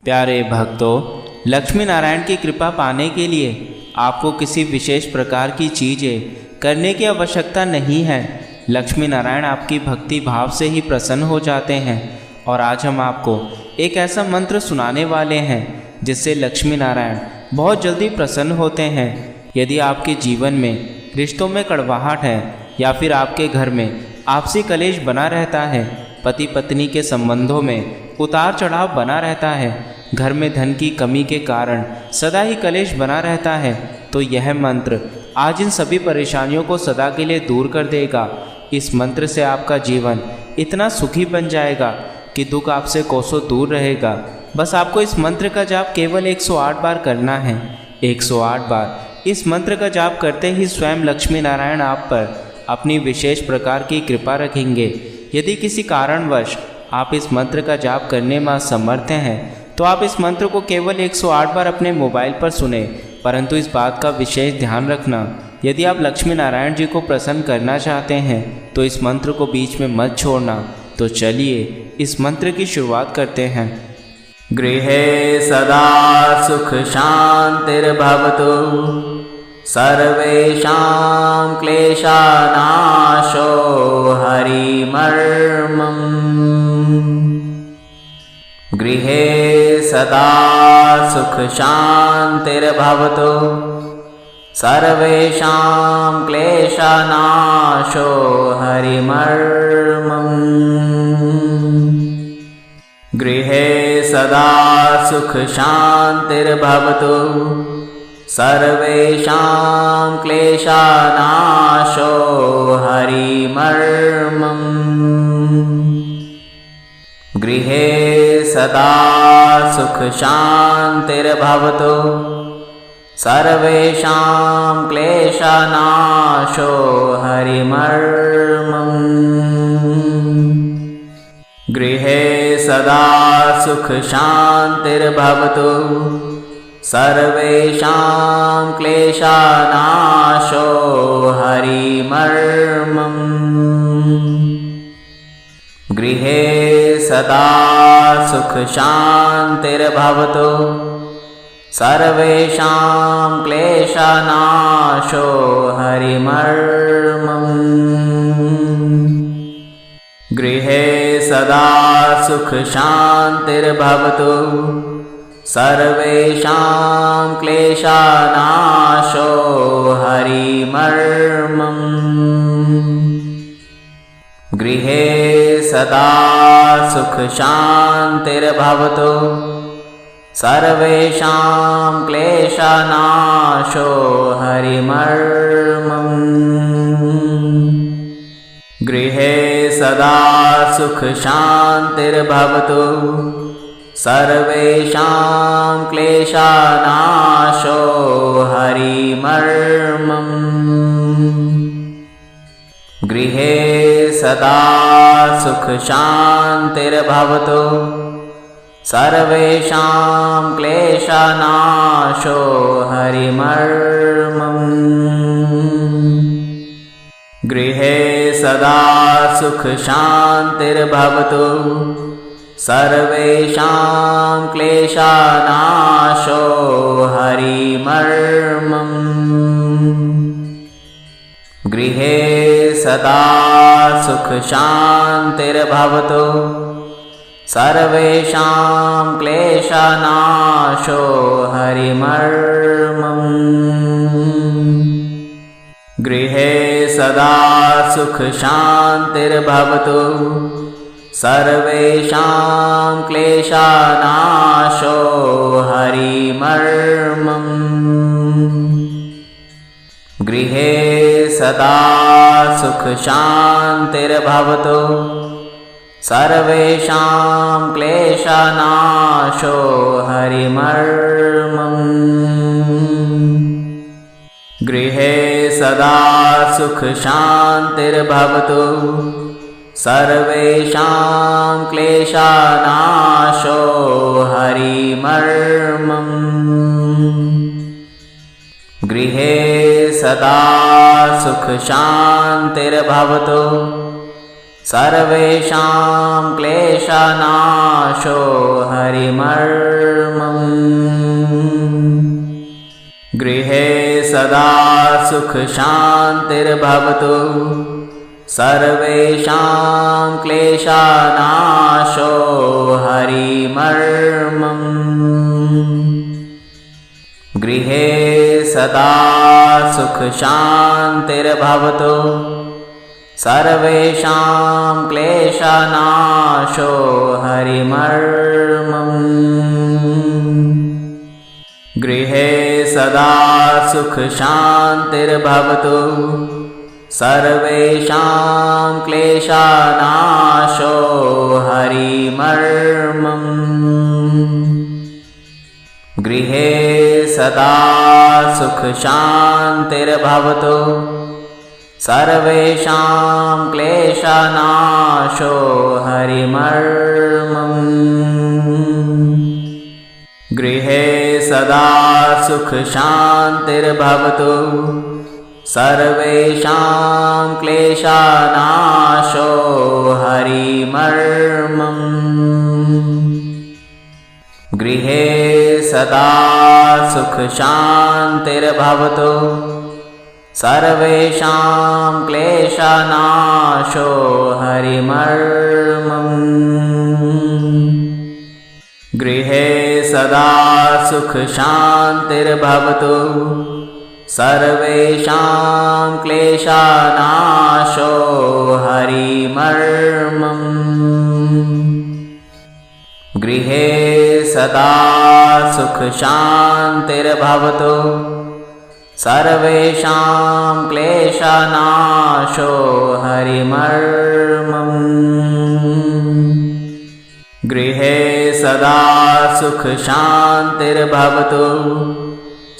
प्यारे भक्तों, लक्ष्मी नारायण की कृपा पाने के लिए आपको किसी विशेष प्रकार की चीज़ें करने की आवश्यकता नहीं है। लक्ष्मी नारायण आपकी भक्ति भाव से ही प्रसन्न हो जाते हैं। और आज हम आपको एक ऐसा मंत्र सुनाने वाले हैं जिससे लक्ष्मी नारायण बहुत जल्दी प्रसन्न होते हैं। यदि आपके जीवन में रिश्तों में कड़वाहट है या फिर आपके घर में आपसी कलेश बना रहता है, पति पत्नी के संबंधों में उतार चढ़ाव बना रहता है, घर में धन की कमी के कारण सदा ही कलेश बना रहता है, तो यह मंत्र आज इन सभी परेशानियों को सदा के लिए दूर कर देगा। इस मंत्र से आपका जीवन इतना सुखी बन जाएगा कि दुख आपसे कोसों दूर रहेगा। बस आपको इस मंत्र का जाप केवल 108 बार करना है। 108 बार इस मंत्र का जाप करते ही स्वयं लक्ष्मी नारायण आप पर अपनी विशेष प्रकार की कृपा रखेंगे। यदि किसी कारणवश आप इस मंत्र का जाप करने में असमर्थ हैं तो आप इस मंत्र को केवल 108 बार अपने मोबाइल पर सुने, परंतु इस बात का विशेष ध्यान रखना, यदि आप लक्ष्मी नारायण जी को प्रसन्न करना चाहते हैं तो इस मंत्र को बीच में मत छोड़ना। तो चलिए इस मंत्र की शुरुआत करते हैं। गृहे सदा सुख शांतिर्भवतु, सर्वेषां क्लेशानाशो हरिमर्मम्। गृहे सदा सुख शांतिर्भवतु, सर्वेषां क्लेशानाशो हरिमर्मम्। गृहे सदा सुख शांतिर्भवतु, सर्वेषां क्लेशानाशो हरिमर्मम्। गृहे सदा सुख शांतिर्भवतु, सर्वेषां क्लेशानाशो हरिमर्मम्। गृहे सदा सुख शांतिर्भवतु, सर्वेषां क्लेशानाशो हरिमर्मम्। गृहे सदा सुख शांतिर्भवतु, सर्वेषां क्लेशानाशो हरिमर्मम्। गृहे सदा सुख शांतिर्भवतु, सर्वेषां क्लेशानाशो हरिमर्मम्। गृहे सदा सुख शांतिर्भवतु, सर्वेषां क्लेशानाशो हरिमर्मम्। गृहे सदा सुख शांतिर्भवतु, सर्वेषां क्लेशानाशो हरिमर्मम्। गृहे सदा सुख शांतिर्भवतु, सर्वेषां क्लेशानाशो हरिमर्मम्। गृहे सदा सुख शांतिर्भवतु, सर्वेषां क्लेशानाशो हरिमर्मम्। गृहे सदा सुख शांतिर्भवतु, सर्वेषां क्लेशानाशो हरिमर्मम्। गृहे सदा सुख शांतिर्भवतु, सर्वेषां क्लेशानाशो हरिमर्मम्। गृहे सदा सुख शांतिर्भवतु, सर्वेषां क्लेशानाशो हरिमर्मम्। गृहे सदा सुख शांतिर्भवतु, सर्वेषां क्लेशानाशो हरिमर्मम्। गृहे सदा सुख शांतिर्भवतु, सर्वेषां क्लेशनाशो हरिमर्मम्। गृहे सदा सुखशान्तिर्भवतु सर्वेषां क्लेशनाशो हरिमर्मम्। गृहे सदा सुखशान्तिर्भवतु सर्वेषां क्लेशनाशो हरिमर्मम्। गृहे सदा सुखशान्तिर्भवतु सर्वेषां क्लेशनाशो हरिमर्मम्। गृहे सदा सुखशान्तिर्भवतु सर्वेषां क्लेशनाशो हरिमर्मम्। गृहे सदा सुखशान्तिर्भवतु सर्वेषां क्लेशनाशो हरिमर्मम्। गृहे सदा सुखशान्तिर्भवतु सर्वेषां क्लेशनाशो हरिमर्मम्। गृहे सदा सुखशान्तिर्भवतु सर्वेषां क्लेशनाशो हरिमर्मम्। गृहे सदा सुखशान्तिर्भवतु सर्वेषां क्लेशनाशो हरिमर्मम्। गृहे सदा सुखशान्तिर्भवतु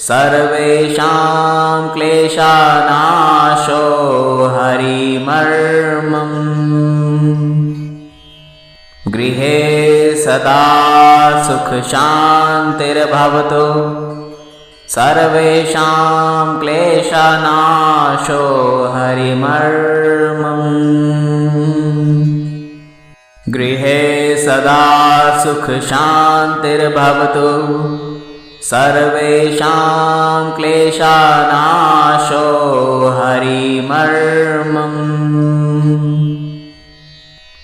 सर्वेषां क्लेशनाशो हरिमर्मम्। गृहे सदा सुखशान्तिर्भवतु सर्वेषां क्लेशनाशो हरिमर्मम्। गृहे सदा सुखशान्तिर्भवतु सर्वेषां क्लेशनाशो हरिमर्मम्।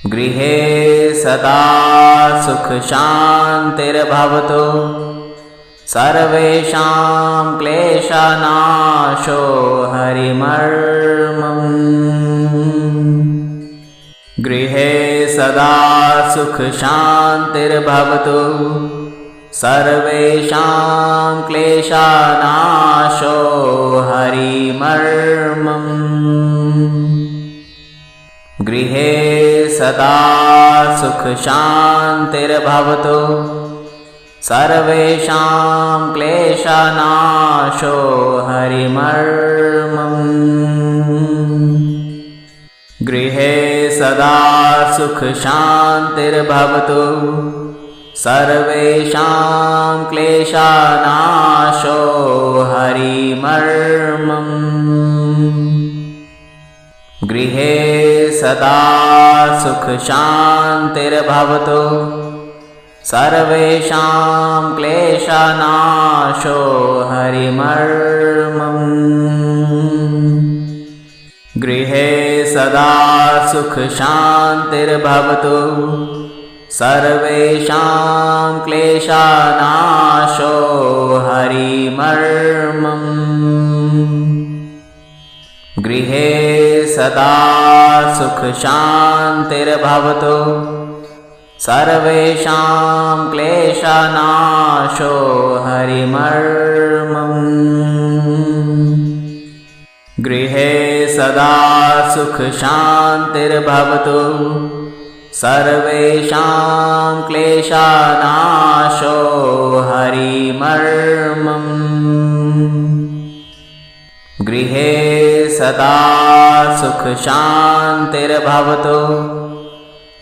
गृहे सदा सुखशान्तिर्भवतु सर्वेषां क्लेशनाशो हरिमर्मम्। गृहे सदा सुखशान्तिर्भवतु सर्वेषां क्लेशनाशो हरिमर्मम्। गृहे सदा सुखशान्तिर्भवतु सर्वेषां क्लेशनाशो हरिमर्मम्। गृहे सदा सुखशान्तिर्भवतु सर्वेषां क्लेशनाशो हरिमर्मम्। गृहे सदा सुखशान्तिर्भवतु सर्वेषां क्लेशनाशो हरिमर्मम्। गृहे सदा सुखशान्तिर्भवतु सर्वेषां क्लेशनाशो हरिमर्मम्। गृहे सदा सुखशान्तिर्भवतु सर्वेषां क्लेशनाशो हरिमर्मम्। गृहे सदा सुखशान्तिर्भवतु सर्वेषां क्लेशनाशो हरिमर्मम्। गृहे सदा सुखशान्तिर्भवतु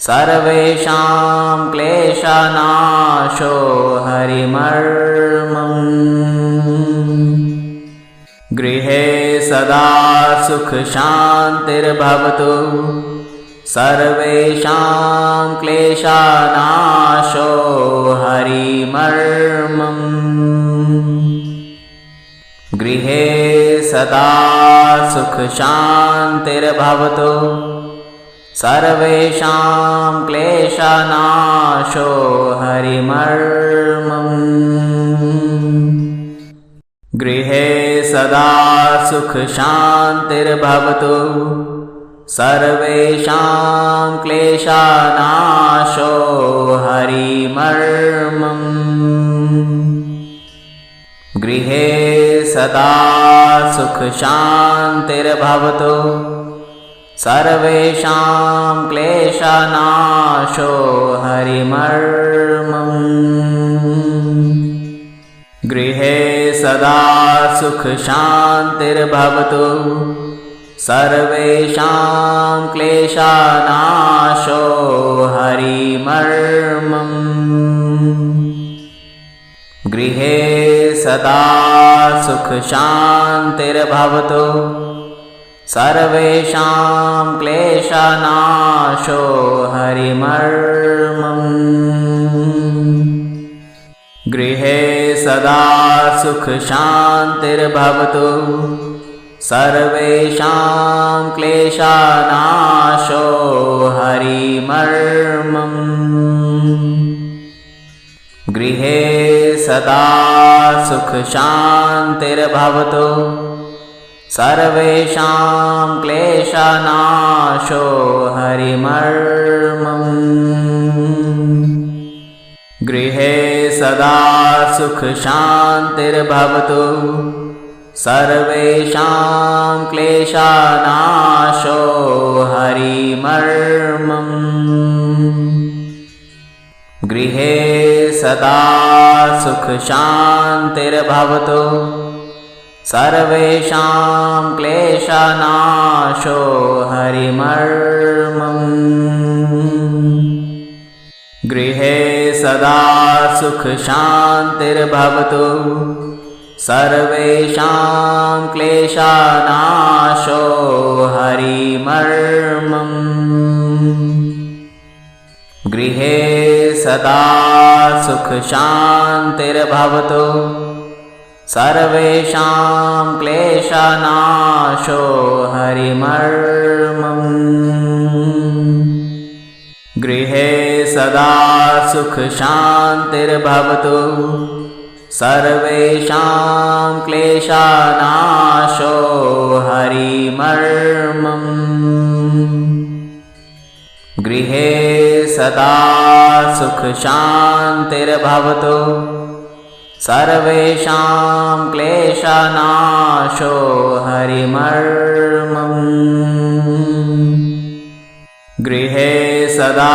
सर्वेषां क्लेशनाशो हरिमर्मम्। गृहे सदा सुखशान्तिर्भवतु सर्वेषां क्लेशानाशो हरिमर्मम्। गृहे सदा सुखशान्तिर्भवतु सर्वेषां क्लेशनाशो हरिमर्मम्। गृहे सदा सुखशान्तिर्भवतु सर्वेषां क्लेशनाशो हरिमर्मम्। गृहे सदा सुखशान्तिर्भवतु सर्वेषां क्लेशनाशो हरिमर्मम्। गृहे सदा सुखशान्तिर्भवतु सर्वेषां क्लेशनाशो हरिमर्मम्। गृहे सदा सुखशान्तिर्भवतु सर्वेषां क्लेशनाशो हरिमर्मम्। गृहे सदा सुखशान्तिर्भवतु सर्वेषां क्लेशनाशो हरिमर्मम्। गृहे सदा सुखशान्तिर्भवतु सर्वेषां क्लेशनाशो हरिमर्मम्। गृहे सदा सुखशान्तिर्भवतु सर्वेषां क्लेशनाशो हरिमर्मम्। गृहे सदा सुखशान्तिर्भवतु सर्वेषां क्लेशनाशो हरिमर्मम्। गृहे सदा सुखशान्तिर्भवतु सर्वेषां क्लेशनाशो हरिमर्मम्। गृहे सदा सुखशान्तिर्भवतु सर्वेषां क्लेशनाशो हरिमर्मम्। गृहे सदा सुखशान्तिर्भवतु सर्वेषां क्लेशनाशो हरिमर्मम्। गृहे सदा सुखशान्तिर्भवतु सर्वेषां क्लेशनाशो हरिमर्मम्। गृहे सदा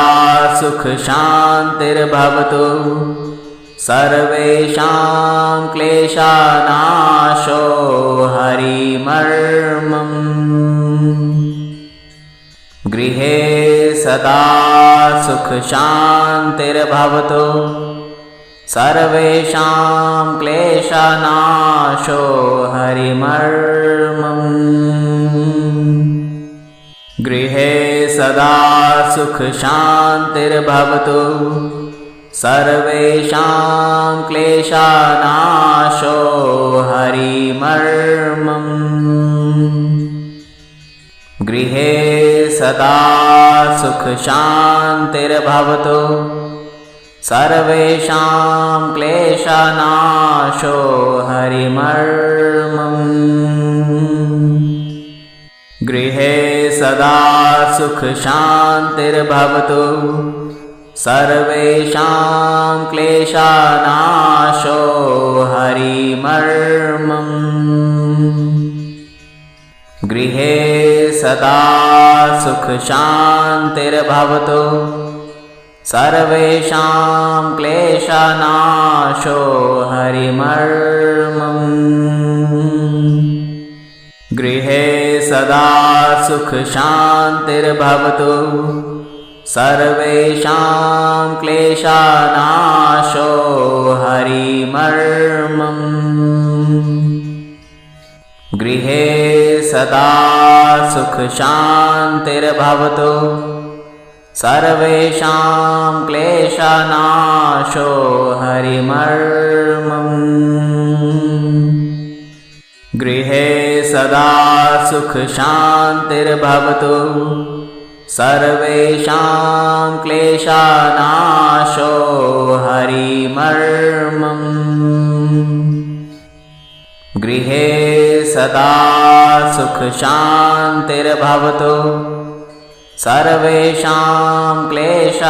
सुखशान्तिर्भवतु सर्वेषां क्लेशनाशो हरिमर्मम्। गृहे सदा सुखशान्तिर्भवतु सर्वेषां क्लेशनाशो हरिमर्मम्। गृहे सदा सुखशान्तिर्भवतु सर्वेषां क्लेशनाशो हरिमर्मम्। गृहे सदा सुखशान्तिर्भवतु सर्वेषां क्लेशनाशो हरिमर्मम्। गृहे सदा सुखशान्तिर्भवतु सर्वेषां क्लेशनाशो हरिमर्मम्। गृहे सदा सुखशान्तिर्भवतु सर्वेषां क्लेशनाशो हरिमर्मम्। गृहे सदा सुखशान्तिर्भवतु सर्वेषां क्लेशनाशो हरिमर्मम्। गृहे सदा सुखशान्तिर्भवतु सर्वेषां क्लेशनाशो हरिमर्मम्। गृहे सदा सुखशान्तिर्भवतु, सर्वेषां क्लेशनाशो हरिमर्मम्। गृहे सदा सुखशान्तिर्भवतु, सर्वेषां क्लेशनाशो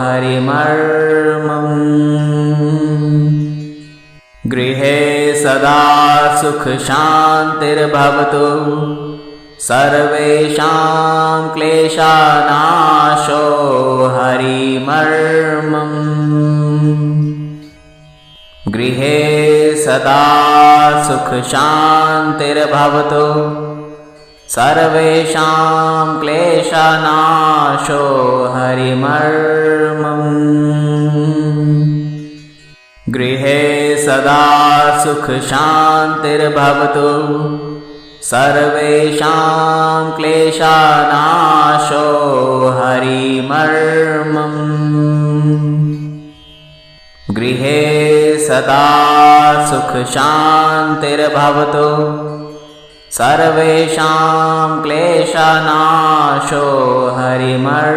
हरिमर्मम्। गृहे सदा सुखशान्तिर्भवतु, सर्वेषां क्लेशनाशो हरिमर्मम्। गृहे सदा सुखशान्तिर्भवतु, सर्वेषां क्लेशनाशो हरिमर्मम्। गृहे सदा सुखशान्तिर्भवतु, सर्वेषां क्लेशनाशो हरिमर्मम्। गृहे सदा सुखशान्तिर्भवतु, सर्वेषां क्लेशनाशो हरिमर्मम्।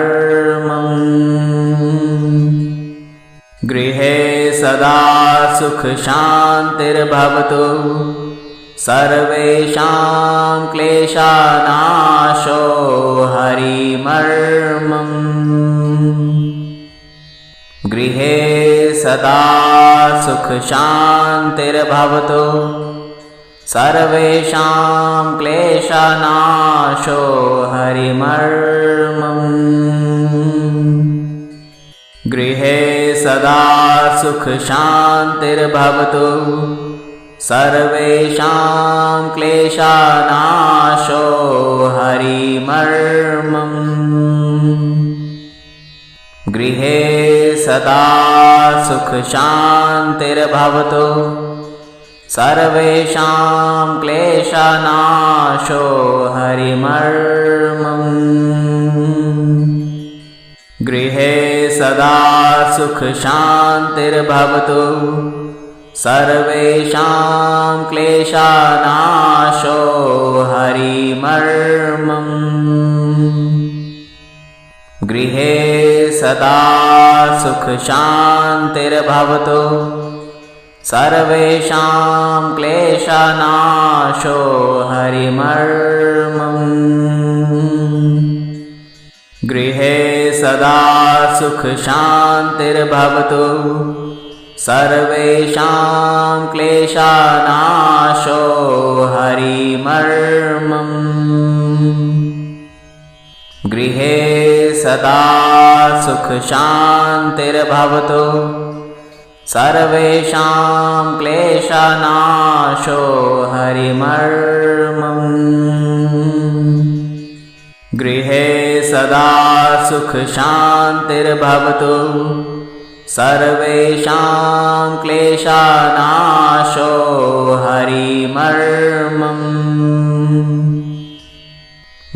गृहे सदा सुखशान्तिर्भवतु, सर्वेषां क्लेशनाशो हरिमर्मम्। गृहे सदा सुखशान्तिर्भवतु, सर्वेषां क्लेशनाशो हरिमर्मम्। गृहे सदा सुखशान्तिर्भवतु, सर्वेषां क्लेशनाशो हरिमर्मम्। गृहे सदा सुखशान्तिर्भवतु, सर्वेषां क्लेशनाशो हरिमर्मम्। गृहे सदा सुखशान्तिर्भवतु, सर्वेषां क्लेशनाशो हरिमर्मम्। गृहे सदा सुखशान्तिर्भवतु, सर्वेषां क्लेशनाशो हरिमर्मम्। गृहे सदा सुखशान्तिर्भवतु, सर्वेषां क्लेशनाशो हरिमर्मम्। गृहे सदा सुखशान्तिर्भवतु, सर्वेषां क्लेशनाशो हरिमर्मम्। गृहे सदा सुखशान्तिर्भवतु, सर्वेषां क्लेशनाशो हरिमर्मम्।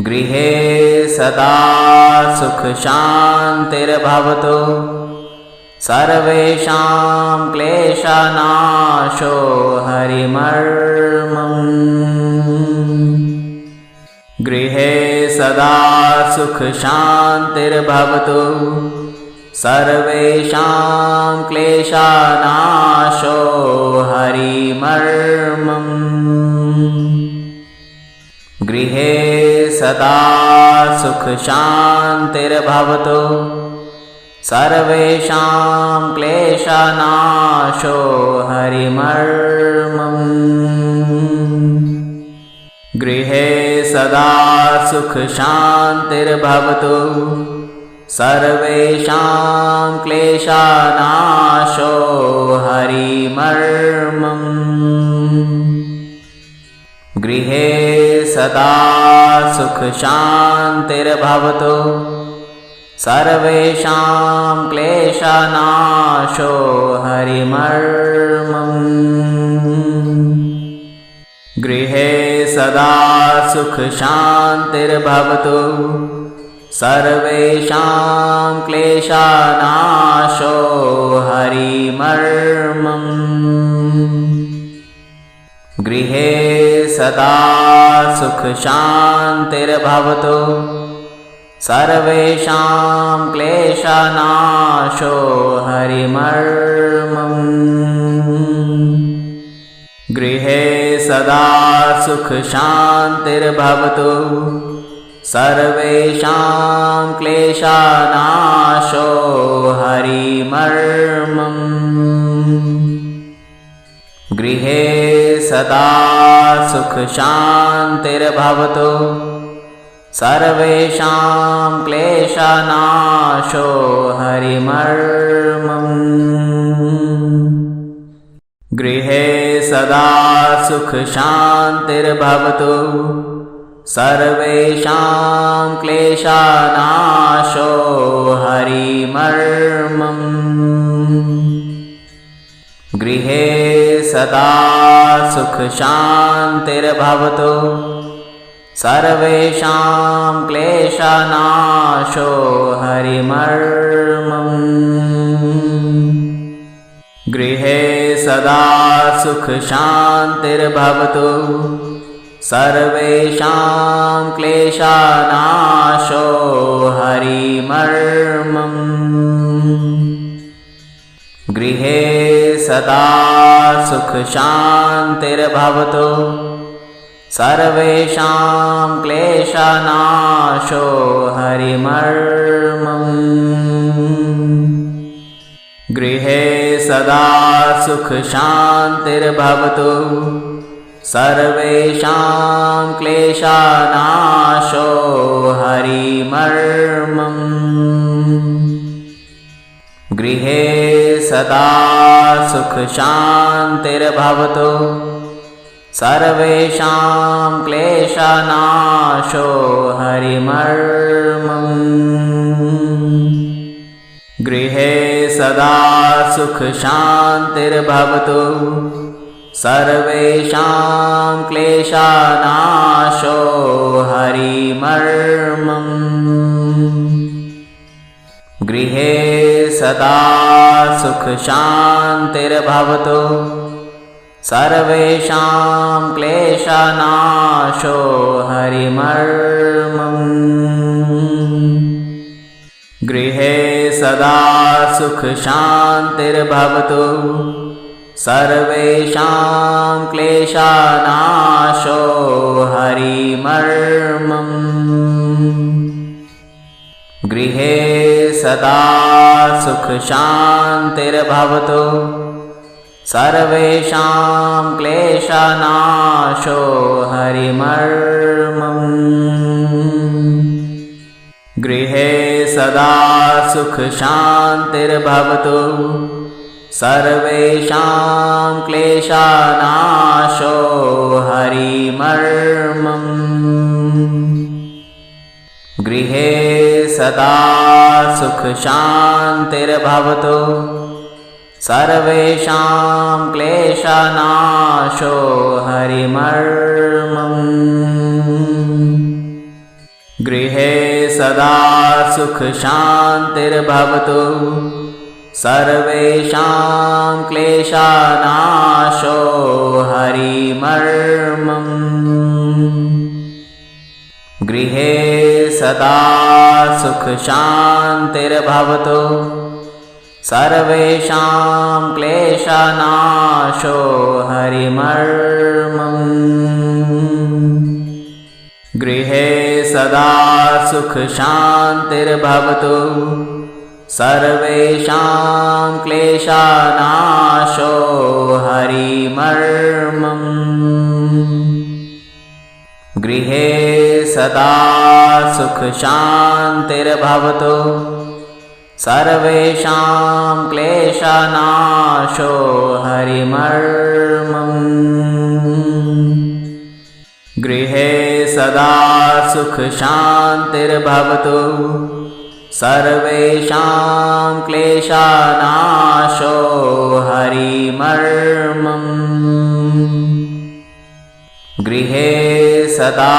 गृहे सदा सुखशान्तिर्भवतु, सर्वेषां क्लेशनाशो हरिमर्मम्। गृहे सदा सुखशान्तिर्भवतु, सर्वेषां क्लेशनाशो हरिमर्मम्। गृहे सदा सुखशान्तिर्भवतु, सर्वेषां क्लेशनाशो हरिमर्मम्। गृहे सदा सुखशान्तिर्भवतु, सर्वेषां क्लेशनाशो हरिमर्मम्। गृहे सदा सुखशान्तिर्भवतु, सर्वेषां क्लेशनाशो हरिमर्मम्। गृहे सदा सुखशान्तिर्भवतु, सर्वेषां क्लेशानाशो हरिमर्मम्। गृहे सदा सुखशान्तिर्भवतु सर्वेषां क्लेशनाशो हरिमर्मम्। गृहे सदा सुखशान्तिर्भवतु सर्वेषां क्लेशनाशो हरिमर्मम्। गृहे सदा सुखशान्तिर्भवतु सर्वेषां क्लेशनाशो हरिमर्मम्। गृहे सदा सुखशान्तिर्भवतु सर्वेषां क्लेशनाशो हरिमर्मम्। गृहे सदा सुखशान्तिर्भवतु सर्वेषां क्लेशनाशो हरिमर्मम्। गृहे सदा सुखशान्तिर्भवतु सर्वेषां क्लेशनाशो हरिमर्मम्। गृहे सदा सुखशान्तिर्भवतु सर्वेषां क्लेशनाशो हरिमर्मम्। गृहे सदा सुखशान्तिर्भवतु सर्वेषां क्लेशनाशो हरिमर्मम्। गृहे सदा सुखशान्तिर्भवतु सर्वेषां क्लेशनाशो हरिमर्मम्। गृहे सदा सुखशान्तिर्भवतु सर्वेषां क्लेशनाशो हरिमर्मम्। गृहे सदा सुखशान्तिर्भवतु सर्वेषां क्लेशनाशो हरिमर्मम्। गृहे सदा सुखशान्तिर्भवतु सर्वेषां क्लेशनाशो हरिमर्मम्। गृहे सदा सुखशान्तिर्भवतु सर्वेषां क्लेशनाशो हरिमर्मम्। गृहे सदा सुखशान्तिर्भवतु सर्वेषां क्लेशनाशो हरिमर्मम्। गृहे सदा सुखशान्तिर्भवतु सर्वेषां क्लेशनाशो हरिमर्मम्। गृहे सदा सुखशान्तिर्भवतु सर्वेषां क्लेशनाशो हरिमर्मम्। गृहे सदा सुखशान्तिर्भवतु सर्वेषां क्लेशनाशो हरिमर्मम्। गृहे सदा सुखशान्तिर्भवतु सर्वेषां क्लेशनाशो हरिमर्मम्। गृहे सदा सुखशान्तिर्भवतु सर्वेषां क्लेशनाशो हरिमर्मम्। गृहे सदा सुखशान्तिर्भवतु सर्वेषां क्लेशनाशो हरिमर्मम्। गृहे सदा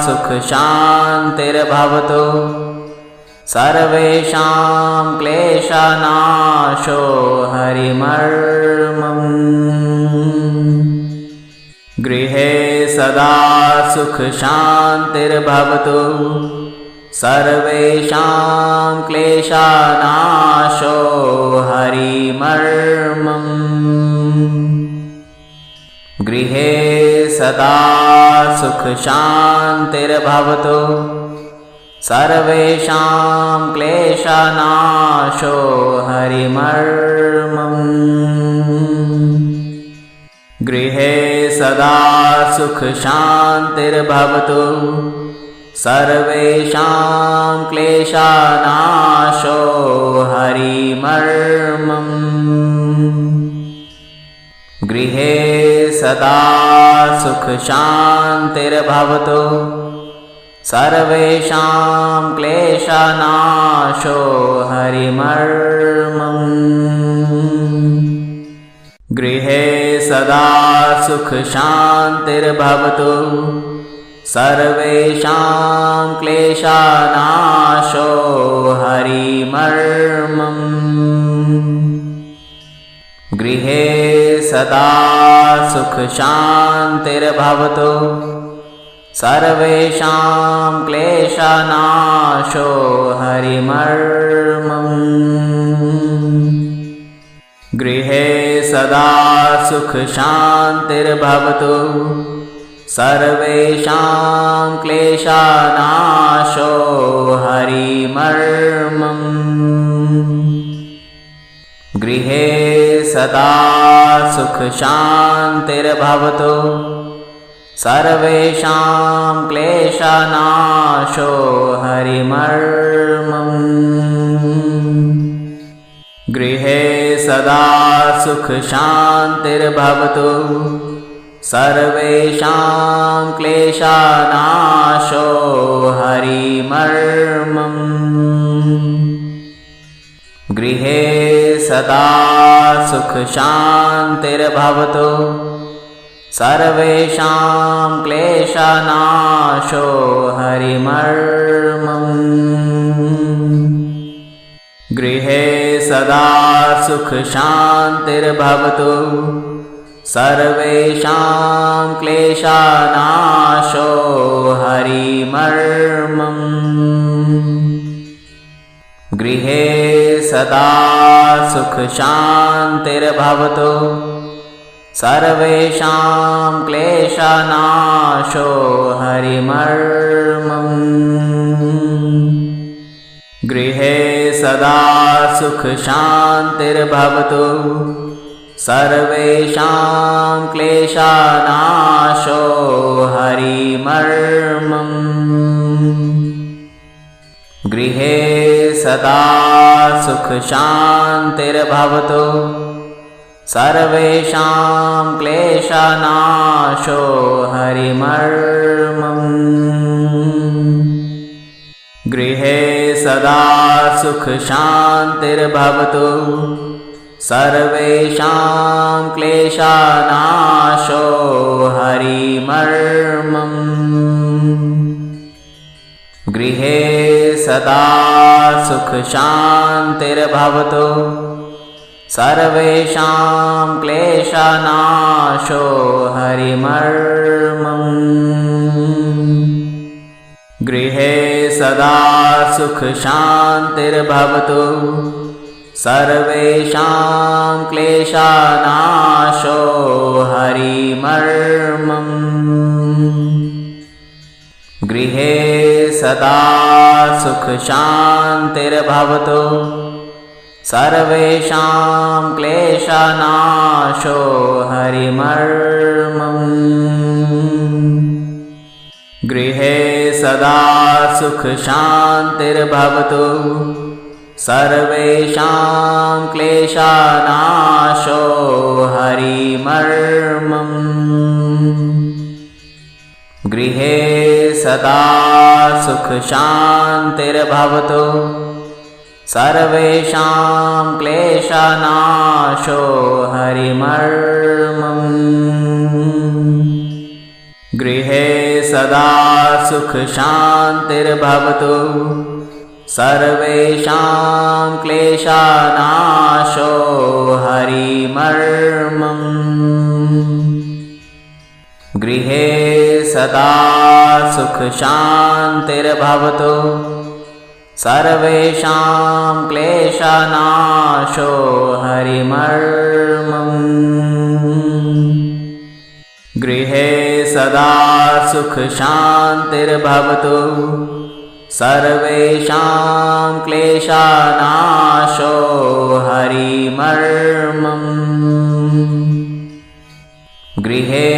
सुखशान्तिर्भवतु सर्वेषां क्लेशनाशो हरिमर्मम्। गृहे सदा सुखशान्तिर्भवतु, सर्वेषां क्लेशनाशो हरिमर्मम्। गृहे सदा सुखशान्तिर्भवतु, सर्वेषां क्लेशनाशो हरिमर्मम्। गृहे सदा सुखशान्तिर्भवतु, सर्वेषां क्लेशनाशो हरिमर्मम्। गृहे सदा सुखशान्तिर्भवतु, सर्वेषां क्लेशनाशो हरिमर्मम्। गृहे सदा सुखशान्तिर्भवतु, सर्वेषां क्लेशनाशो हरिमर्मम्। गृहे सदा सुखशान्तिर्भवतु, सर्वेषां क्लेशनाशो हरिमर्मम्। गृहे सदा सुखशान्तिर्भवतु, सर्वेषां क्लेशनाशो हरिमर्मम्। गृहे सदा सुखशान्तिर्भवतु, सर्वेषां क्लेशनाशो हरिमर्मम्। गृहे सदा सुखशान्तिर्भवतु, सर्वेषां क्लेशनाशो हरिमर्मम्। गृहे सदा सुखशान्तिर्भवतु, सर्वेषां क्लेशनाशो हरिमर्मम्। गृहे सदा सुखशान्तिर्भवतु, सर्वेषां क्लेशनाशो हरिमर्मम्। गृहे सदा सुखशान्तिर्भवतु, सर्वेषां क्लेशनाशो हरिमर्मम्। गृहे सदा सुखशान्तिर्भवतु, सर्वेषां क्लेशनाशो हरिमर्मम्। गृहे सदा सुखशान्तिर्भवतु, सर्वेषां क्लेशनाशो हरिमर्मम्। गृहे सदा सुखशान्तिर्भवतु, सर्वेषां क्लेशनाशो हरिमर्मम्। गृहे सदा सुखशान्तिर्भवतु, सर्वेषां क्लेशनाशो हरिमर्मम्। गृहे सदा सुखशान्तिर्भवतु, सर्वेषां क्लेशनाशो हरिमर्मम्। गृहे सदा सुखशान्तिर्भवतु, सर्वेषां क्लेशनाशो हरिमर्मम्। गृहे सदा सुखशान्तिर्भवतु, सर्वेषां क्लेशनाशो हरिमर्मम्। गृहे सदा सुखशान्तिर्भवतु, सर्वेषां क्लेशनाशो हरिमर्मम्। गृहे सदा सुखशान्तिर्भवतु, सर्वेषां क्लेशानाशो हरिमर्मम्। गृहे सदा सुखशान्तिर्भवतु सर्वेषां क्लेशनाशो हरिमर्मम्। गृहे सदा सुखशान्तिर्भवतु सर्वेषां क्लेशनाशो हरिमर्मम्। गृहे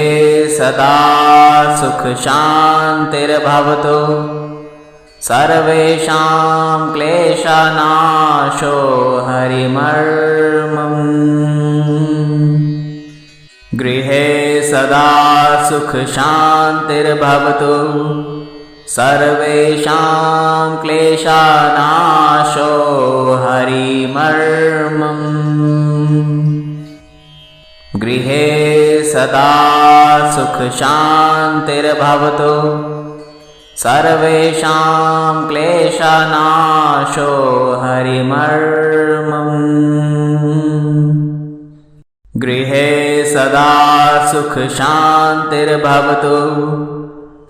सदा सुखशान्तिर्भवतु सर्वेषां क्लेशनाशो हरिमर्मम्। गृहे सदा सुखशान्तिर्भवतु सर्वेषां क्लेशनाशो हरिमर्मम्। गृहे सदा सुखशान्तिर्भवतु सर्वेषां क्लेशनाशो हरिमर्मम्। गृहे सदा सुखशान्तिर्भवतु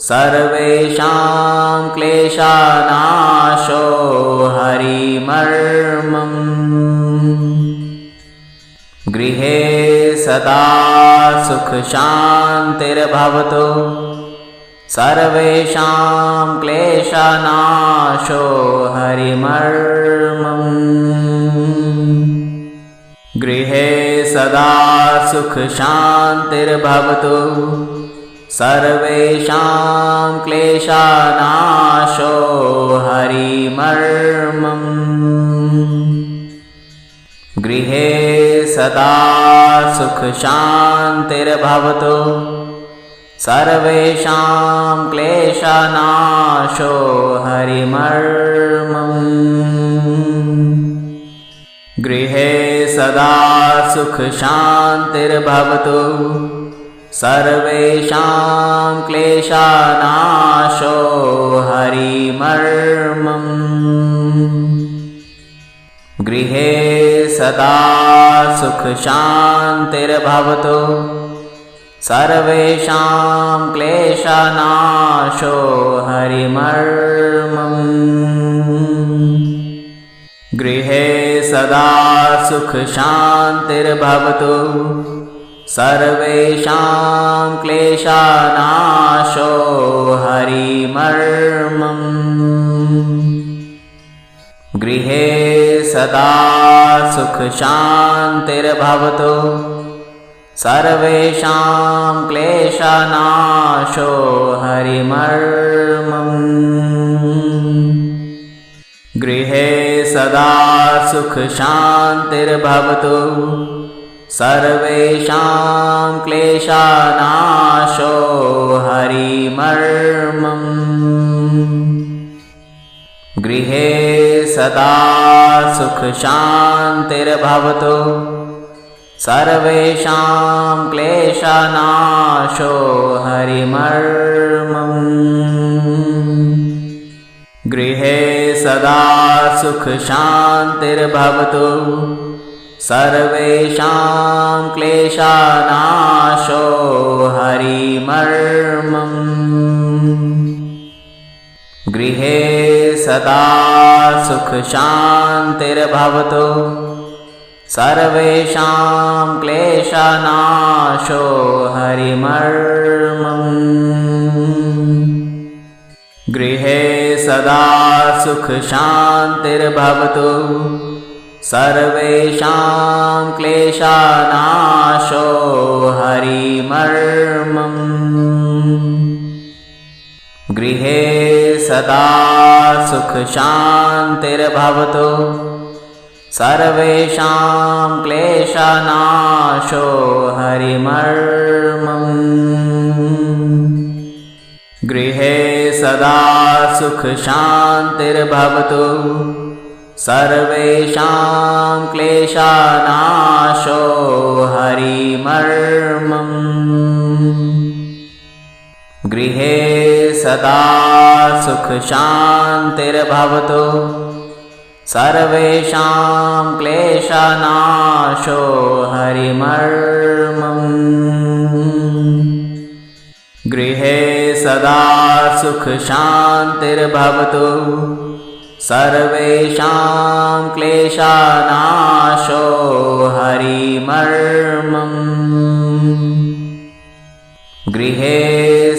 सर्वेषां क्लेशनाशो हरिमर्मम्। गृहे सदा सुखशान्तिर्भवतु सर्वेषां क्लेशनाशो हरिमर्मम्। गृहे सदा सुखशान्तिर्भवतु सर्वेषां क्लेशनाशो हरिमर्मम्। गृहे सदा सुखशान्तिर्भवतु सर्वेषां क्लेशनाशो हरिमर्मम्। गृहे सदा सुखशान्तिर्भवतु सर्वेषां क्लेशनाशो हरिमर्मम्। गृहे सदा सुखशान्तिर्भवतु सर्वेषां क्लेशनाशो हरिमर्मम्। गृहे सदा सुखशान्तिर्भवतु सर्वेषां क्लेशनाशो हरिमर्मम्। गृहे सदा सुखशान्तिर्भवतु सर्वेषां क्लेशनाशो हरिमर्मम्। गृहे सदा सुखशान्तिर्भवतु सर्वेषां क्लेशनाशो हरिमर्मम्। गृहे सदा सुखशान्तिर्भवतु सर्वेषां क्लेशनाशो हरिमर्मम्। गृहे सदा सुखशान्तिर्भवतु सर्वेषां क्लेशनाशो हरिमर्मम्। गृहे सदा सुखशान्तिर्भवतु सर्वेषां क्लेशनाशो हरिमर्मम्। गृहे सदा सुखशान्तिर्भवतु सर्वेषां क्लेशनाशो हरिमर्मम्। गृहे सदा सुखशान्तिर्भवतु सर्वेषां क्लेशनाशो हरिमर्मम्। गृहे सदा सुखशान्तिर्भवतु सर्वेषां क्लेशनाशो हरिमर्मम्। गृहे सदा सुखशान्तिर्भवतु सर्वेषां क्लेशनाशो हरिमर्मम्। गृहे सदा सुखशान्तिर्भवतु, सर्वेषां क्लेशनाशो हरिमर्मम्। गृहे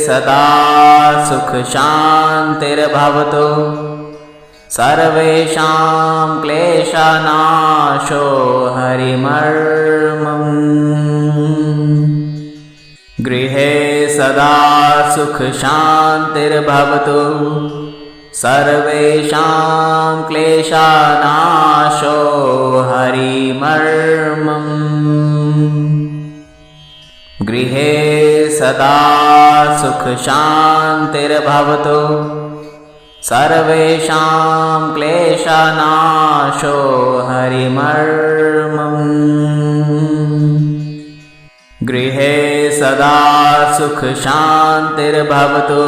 सदा सुखशान्तिर्भवतु, सर्वेषां क्लेशनाशो हरिमर्मम्। गृहे सदा सुखशान्तिर्भवतु, सर्वेषां क्लेशनाशो हरिमर्मम्। गृहे सदा सुखशान्तिर्भवतु, सर्वेषां क्लेशनाशो हरिमर्मम्। गृहे सदा सुखशान्तिर्भवतु,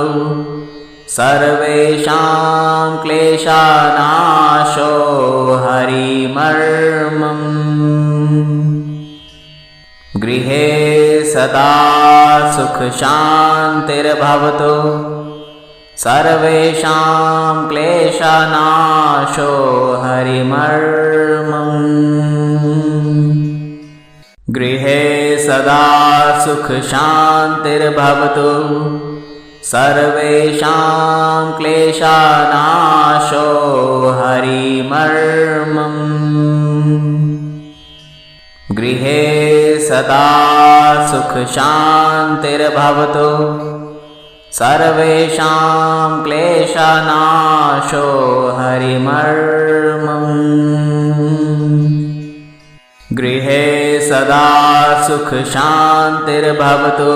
सर्वेषां क्लेशनाशो हरिमर्मम्। गृहे सदा सुखशान्तिर्भवतु, सर्वेषां क्लेशनाशो हरिमर्मम्। गृहे सदा सुखशान्तिर्भवतु, सर्वेषां क्लेशनाशो हरिमर्मम्। गृहे सदा सुखशान्तिर्भवतु, सर्वेषां क्लेशनाशो हरिमर्मम्। गृहे सदा सुखशान्तिर्भवतु,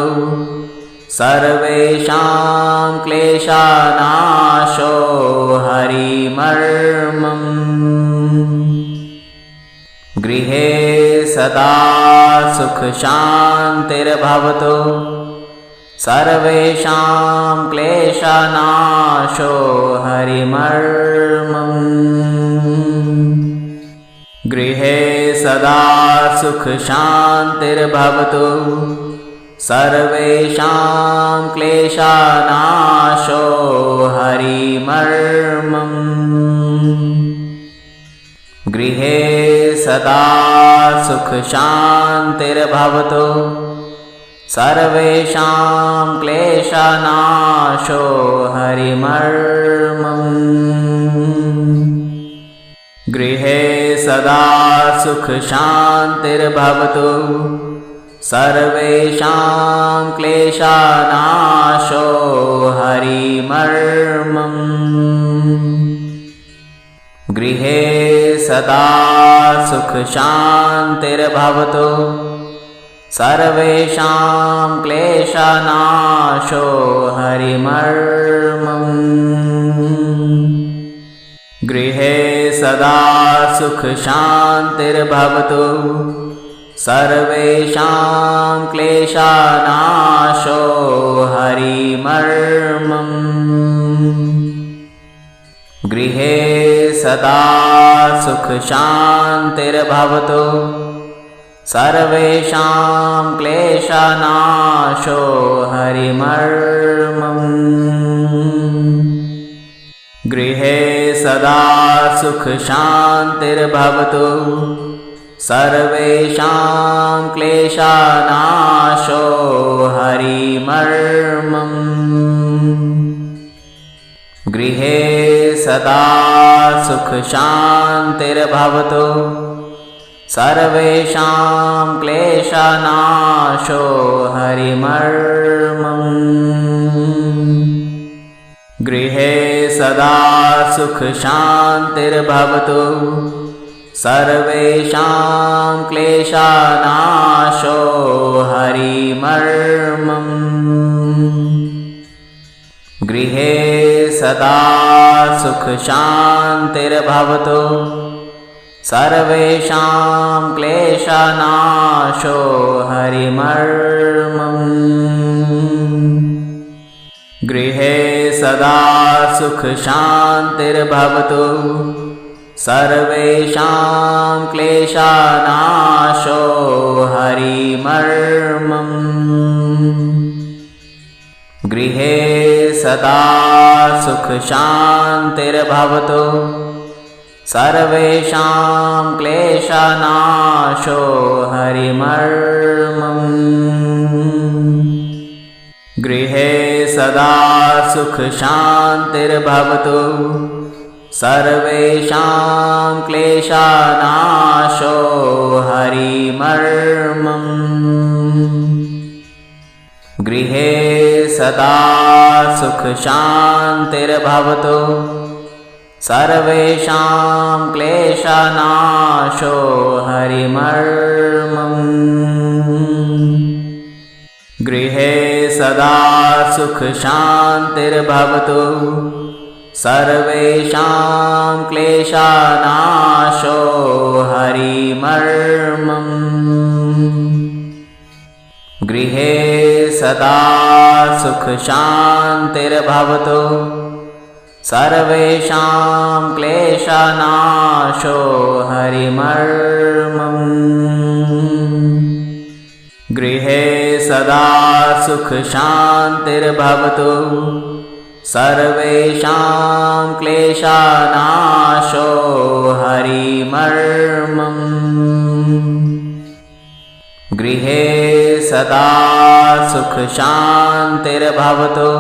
सर्वेषां क्लेशनाशो हरिमर्मम्। गृहे सदा सुखशान्तिर्भवतु, सर्वेषां क्लेशनाशो हरिमर्मम्। गृहे सदा सुखशान्तिर्भवतु, सर्वेषां क्लेशनाशो हरिमर्मम्। गृहे सदा सुखशान्तिर्भवतु, सर्वेषां क्लेशनाशो हरिमर्मम्। गृहे सदा सुखशान्तिर्भवतु, सर्वेषां क्लेशनाशो हरिमर्मम्। गृहे सदा सुखशान्तिर्भवतु, सर्वेषां क्लेशनाशो हरिमर्मम्। गृहे सदा सुखशान्तिर्भवतु, सर्वेषां क्लेशनाशो हरिमर्मम्। गृहे सदा सुखशान्तिर्भवतु, सर्वेषां क्लेशनाशो हरिमर्मम्। गृहे सदा सुखशान्तिर्भवतु, सर्वेषां क्लेशनाशो हरिमर्मम्। गृहे सदा सुखशान्तिर्भवतु, सर्वेषां क्लेशनाशो हरिमर्मम्। गृहे सदा सुखशान्तिर्भवतु, सर्वेषां क्लेशनाशो हरिमर्मम्। गृहे सदा सुखशान्तिर्भवतु, सर्वेषां क्लेशनाशो हरिमर्मम्। गृहे सदा सुखशान्तिर्भवतु, सर्वेषां क्लेशनाशो हरिमर्मम्। गृहे सदा सुखशान्तिर्भवतु सर्वेषां क्लेशनाशो हरिमर्मम्। गृहे सदा सुखशान्तिर्भवतु सर्वेषां क्लेशनाशो हरिमर्मम्। गृहे सदा सुखशान्तिर्भवतु सर्वेषां क्लेशनाशो हरिमर्मम्। गृहे सदा सुखशान्तिर्भवतु सर्वेषां क्लेशनाशो हरिमर्मम्। गृहे सदा सुखशान्तिर्भवतु सर्वेषां क्लेशनाशो हरिमर्मम्। गृहे सदा सुखशान्तिर्भवतु सर्वेषां क्लेशनाशो हरिमर्मम्। गृहे सदा सुखशान्तिर्भवतु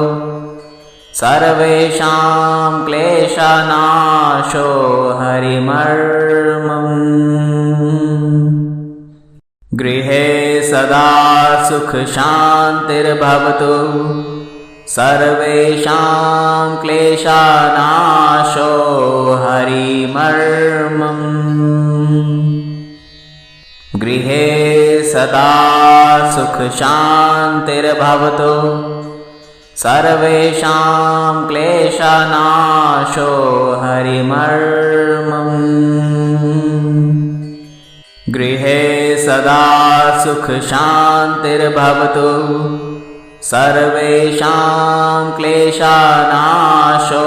सर्वेषां क्लेशनाशो हरिमर्मम्। गृहे सदा सुखशान्तिर्भवतु सर्वेषां क्लेशनाशो हरिमर्मम्। गृहे सदा सुखशान्तिर्भवतु सर्वेषां क्लेशनाशो हरिमर्मम्। गृहे सदा सुखशान्तिर्भवतु सर्वेषां क्लेशनाशो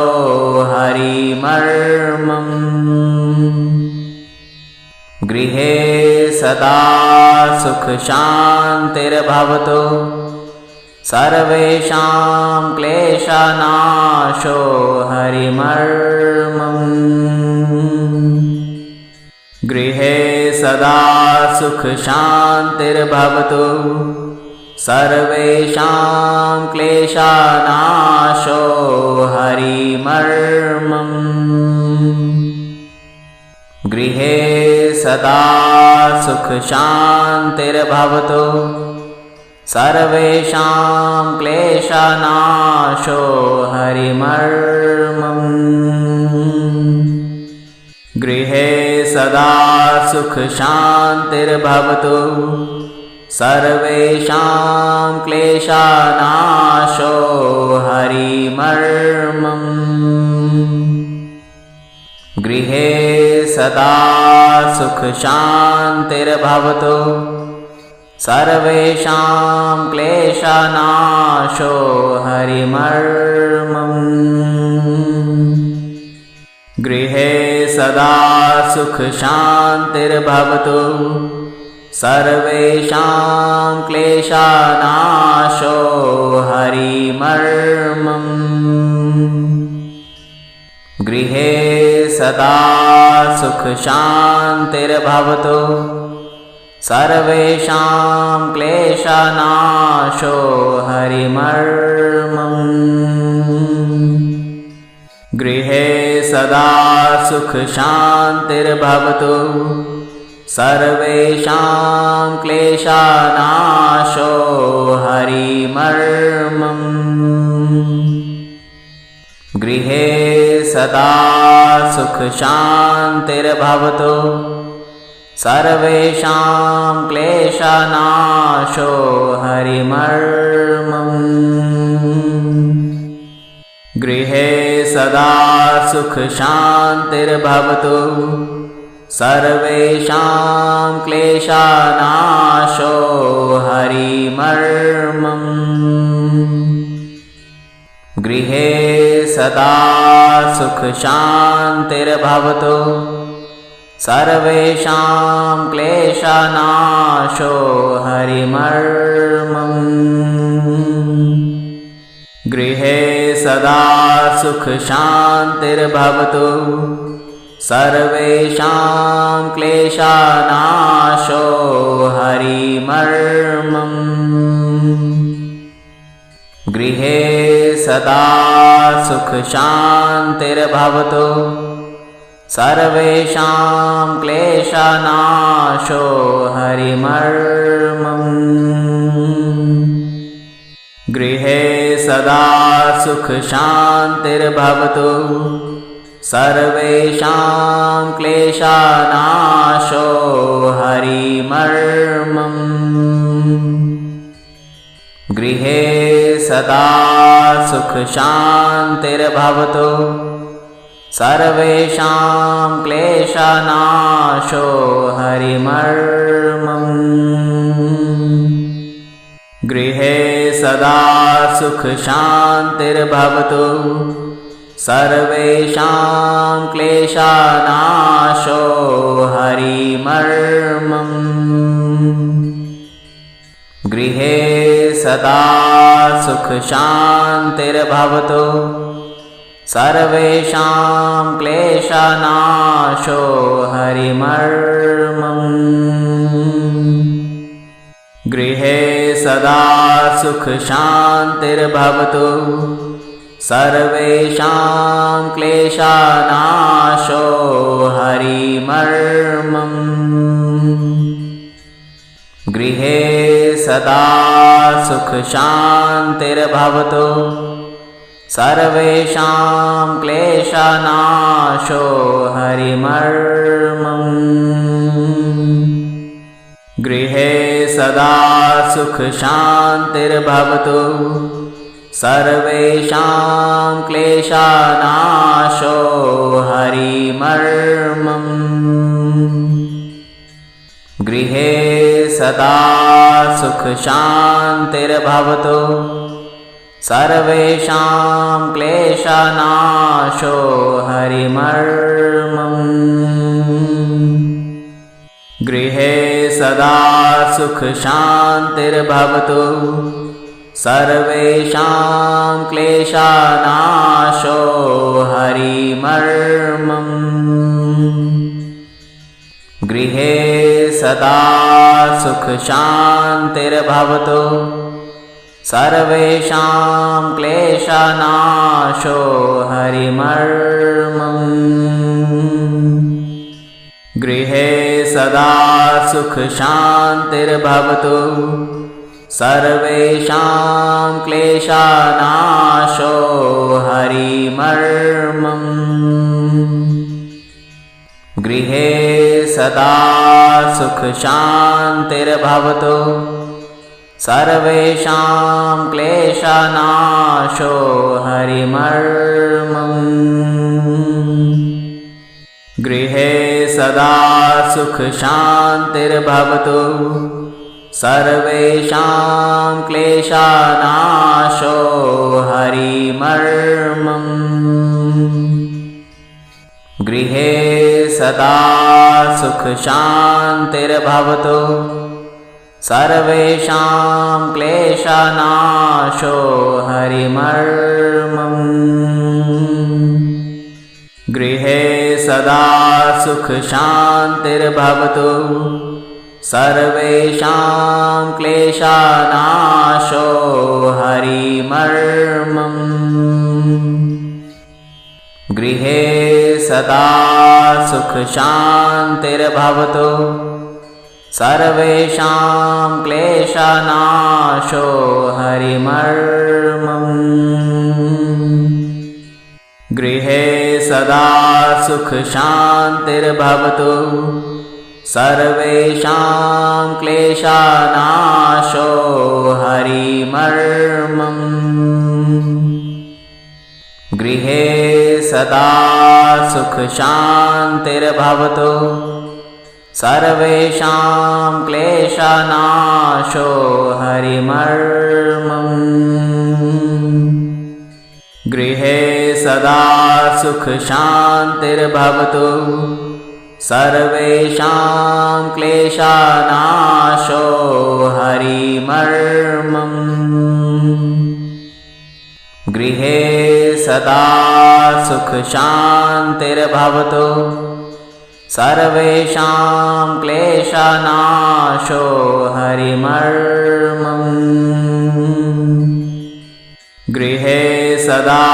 हरिमर्मम्। गृहे सदा सुखशान्तिर्भवतु सर्वेषां क्लेशनाशो हरिमर्मम्। गृहे सदा सुखशान्तिर्भवतु सर्वेषां क्लेशनाशो हरिमर्मम्। गृहे सदा सुखशान्तिर्भवतु सर्वेषां क्लेशनाशो हरिमर्मम्। गृहे सदा सुखशान्तिर्भवतु सर्वेषां क्लेशनाशो हरिमर्मम्। गृहे सदा सुखशान्तिर्भवतु सर्वेषां क्लेशनाशो हरिमर्मम्। गृहे सदा सुखशान्तिर्भवतु सर्वेषां क्लेशनाशो हरिमर्मम्। गृहे सदा सुखशान्तिर्भवतु सर्वेषां क्लेशनाशो हरिमर्मम्। गृहे सदा सुखशान्तिर्भवतु सर्वेषां क्लेशनाशो हरिमर्मम्। गृहे सदा सुखशान्तिर्भवतु सर्वेषां क्लेशनाशो हरिमर्मम्। गृहे सदा सुखशान्तिर्भवतु सर्वेषां क्लेशनाशो हरिमर्मम्। गृहे सदा सुखशान्तिर्भवतु सर्वेषां क्लेशनाशो हरिमर्मम्। गृहे सदा सुखशान्तिर्भवतु सर्वेषां क्लेशनाशो हरिमर्मम्। गृहे सदा सुखशान्तिर्भवतु सर्वेषां क्लेशनाशो हरिमर्मम्। गृहे सदा सुखशान्तिर्भवतु सर्वेषां क्लेशनाशो हरिमर्मम्। गृहे सदा सुखशान्तिर्भवतु सर्वेषां क्लेशनाशो हरिमर्मम्। गृहे सदा सुखशान्तिर्भवतु सर्वेषां क्लेशनाशो हरिमर्मम्। गृहे सदा सुखशान्तिर्भवतु सर्वेषां क्लेशनाशो हरिमर्मम्। गृहे सदा सुखशान्तिर्भवतु सर्वेषां क्लेशनाशो हरिमर्मम्। गृहे सदा सुखशान्तिर्भवतु सर्वेषां क्लेशनाशो हरिमर्मम्। गृहे सदा सुखशान्तिर्भवतु सर्वेषां क्लेशनाशो हरिमर्मम्। गृहे सदा सुखशान्तिर्भवतु सर्वेषां क्लेशनाशो हरिमर्मम्। गृहे सदा सुखशान्तिर्भवतु सर्वेषां क्लेशनाशो हरिमर्मम्। गृहे सदा सुखशान्तिर्भवतु सर्वेषां क्लेशनाशो हरिमर्मम्। गृहे सदा सुखशान्तिर्भवतु सर्वेषां क्लेशनाशो हरिमर्मम्। गृहे सदा सुखशान्तिर्भवतु सर्वेषां क्लेशनाशो हरिमर्मम्। गृहे सदा सुखशान्तिर्भवतु सर्वेषां क्लेशनाशो हरिमर्मम्। गृहे सदा सुखशान्तिर्भवतु सर्वेषां क्लेशनाशो हरिमर्मम्। गृहे सदा सुखशान्तिर्भवतु सर्वेषां क्लेशनाशो हरिमर्मम्। गृहे सदा सुखशान्तिर्भवतु सर्वेषां क्लेशनाशो हरिमर्मम्। गृहे सदा सुखशान्तिर्भवतु सर्वेषां क्लेशनाशो हरिमर्मम्। गृहे सदा सुखशान्तिर्भवतु सर्वेषां क्लेशनाशो हरिमर्मम्। गृहे सदा सुखशान्तिर्भवतु सर्वेषां क्लेशनाशो हरिमर्मम्। गृहे सदा सुखशान्तिर्भवतु सर्वेषां क्लेशनाशो हरिमर्मम्। गृहे सदा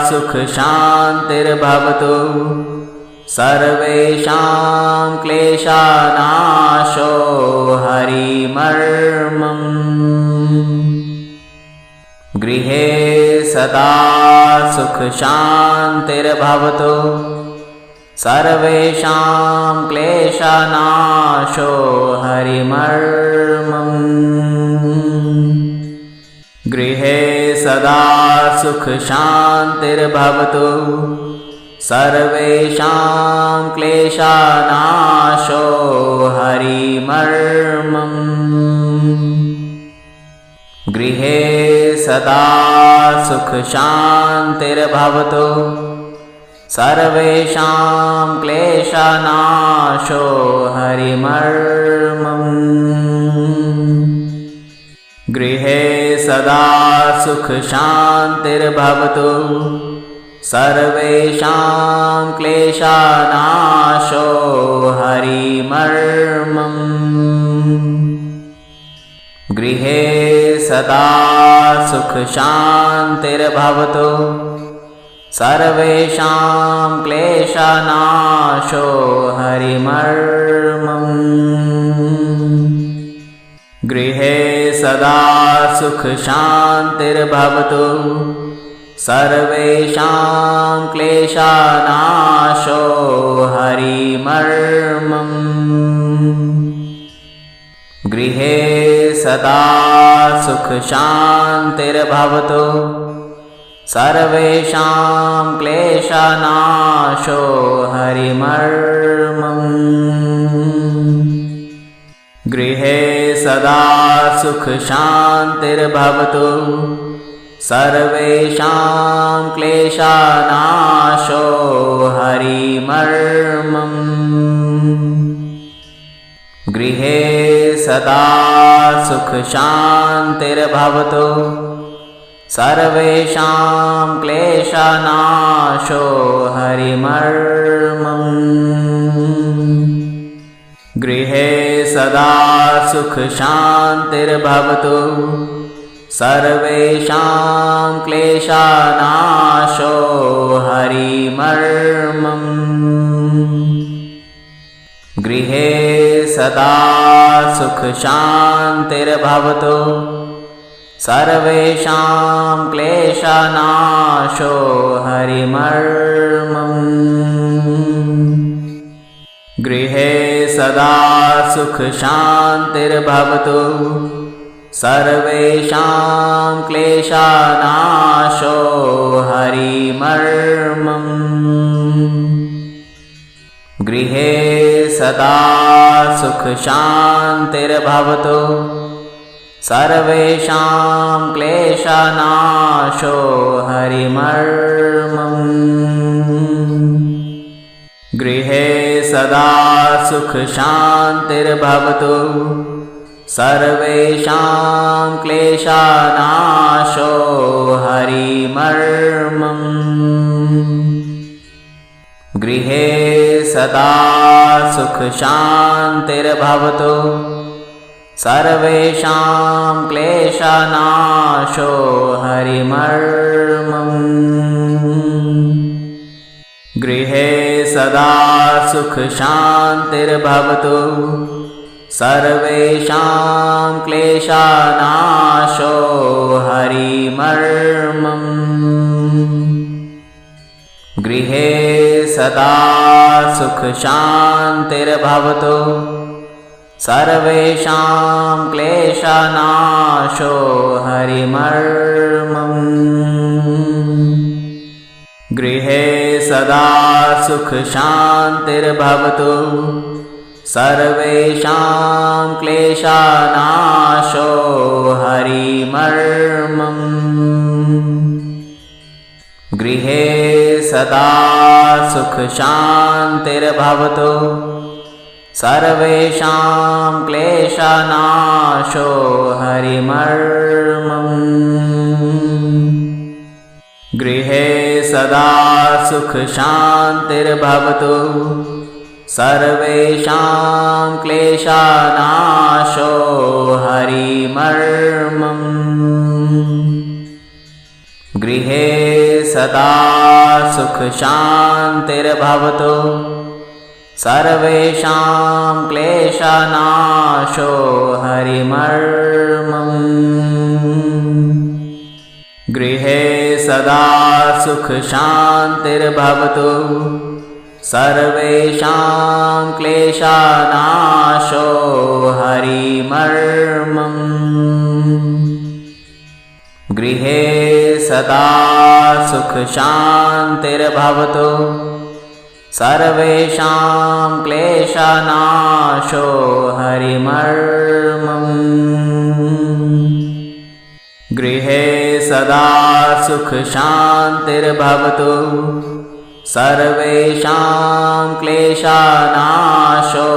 सुखशान्तिर्भवतु सर्वेषां क्लेशनाशो हरिमर्मम्। गृहे सदा सुखशान्तिर्भवतु सर्वेषां क्लेशनाशो हरिमर्मम्। गृहे सदा सुखशान्तिर्भवतु सर्वेषां क्लेशनाशो हरिमर्मम्। गृहे सदा सुखशान्तिर्भवतु सर्वेषां क्लेशनाशो हरिमर्मम्। गृहे सदा सुखशान्तिर्भवतु सर्वेषां क्लेशनाशो हरिमर्मम्। गृहे सदा सुखशान्तिर्भवतु सर्वेषां क्लेशनाशो हरिमर्मम्। गृहे सदा सुखशान्तिर्भवतु सर्वेषां क्लेशनाशो हरिमर्मम्। गृहे सदा सुखशान्तिर्भवतु सर्वेषां क्लेशनाशो हरिमर्मम्। गृहे सदा सुखशान्तिर्भवतु सर्वेषां क्लेशनाशो हरिमर्मम्। गृहे सदा सुखशान्तिर्भवतु सर्वेषां क्लेशनाशो हरिमर्मम्। गृहे सदा सुखशान्तिर्भवतु सर्वेषां क्लेशनाशो हरिमर्मम्। गृहे सदा सुखशान्तिर्भवतु सर्वेषां क्लेशनाशो हरिमर्मम्। गृहे सदा सुखशान्तिर्भवतु सर्वेषां क्लेशनाशो हरिमर्मम्। गृहे सदा सुखशान्तिर्भवतु सर्वेषां क्लेशनाशो हरिमर्मम्। गृहे सदा सुखशान्तिर्भवतु सर्वेषां क्लेशनाशो हरिमर्मम्। गृहे सदा सुखशान्तिर्भवतु सर्वेषां क्लेशनाशो हरिमर्मम्। गृहे सदा सुखशान्तिर्भवतु सर्वेषां क्लेशनाशो हरिमर्मम्। गृहे सदा सुखशान्तिर्भवतु सर्वेषां क्लेशनाशो हरिमर्मम्। गृहे सदा सुखशान्तिर्भवतु सर्वेषां क्लेशनाशो हरिमर्मम्। गृहे सदा सुख शान्तिर्भवतु सर्वेषां क्लेशनाशो हरिमर्मम् गृहे सदा सुख शान्तिर्भवतु सर्वेषां क्लेशनाशो हरिमर्मम् गृहे सदा सुख शान्तिर्भवतु सर्वेषां क्लेशनाशो हरिमर्मम् गृहे सदा सुख शान्तिर्भवतु सर्वेषां क्लेशनाशो हरिमर्मम् गृहे सदा सुख शान्तिर्भवतु सर्वेषां क्लेशनाशो हरिमर्मम् गृहे सदा सुख शान्तिर्भवतु सर्वेषां क्लेशनाशो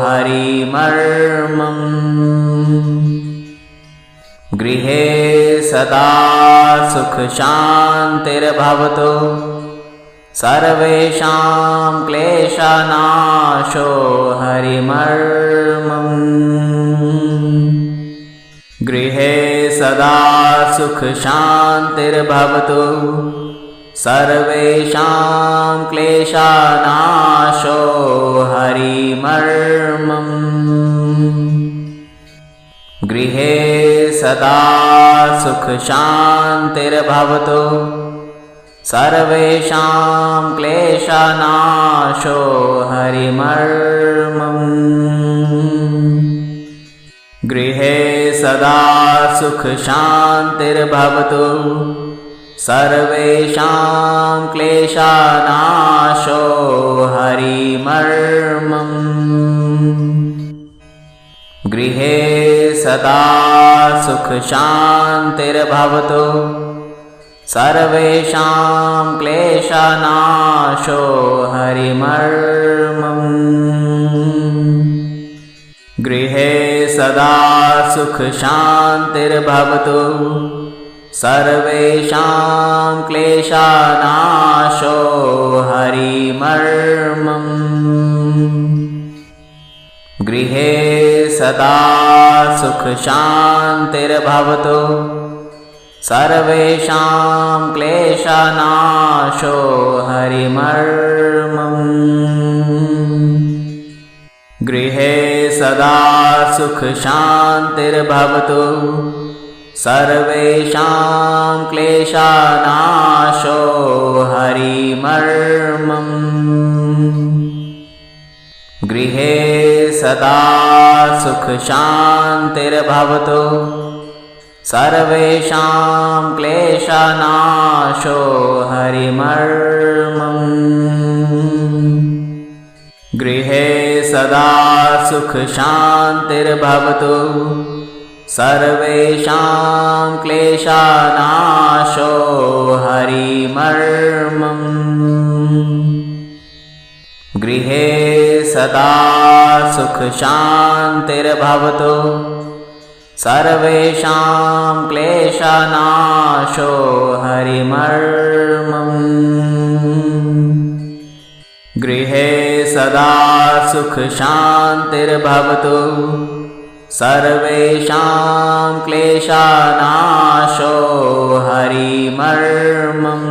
हरिमर्मम् गृहे सदा सुख शान्तिर्भवतु सर्वेषां क्लेशनाशो हरिमर्मम् गृहे सदा सुख शान्तिर्भवतु सर्वेषां क्लेशनाशो हरिमर्मम् गृहे सदा सुख शान्तिर्भवतु सर्वेषां क्लेशनाशो हरिमर्मम् गृहे सदा सुख शान्तिर्भवतु सर्वेषां क्लेशनाशो हरिमर्मम् गृहे सदा सुख शान्तिर्भवतु सर्वेषां क्लेशनाशो हरिमर्मम् गृहे सदा सुख शान्तिर्भवतु सर्वेषां क्लेशनाशो हरिमर्मम् गृहे सदा सुख शान्तिर्भवतु सर्वेषां क्लेशनाशो हरिमर्मम् गृहे सदा सुख शान्तिर्भवतु सर्वेषां क्लेशनाशो हरिमर्मम् गृहे सदा सुख शान्तिर्भवतु सर्वेषां क्लेशनाशो हरिमर्मम् गृहे सदा सुख शान्तिर्भवतु सर्वेषां क्लेशनाशो हरिमर्मम् गृहे सदा सुख शान्तिर्भवतु सर्वेषां क्लेशनाशो हरिमर्मम् गृहे सदा सुख शान्तिर्भवतु सर्वेषां क्लेशनाशो हरिमर्मम्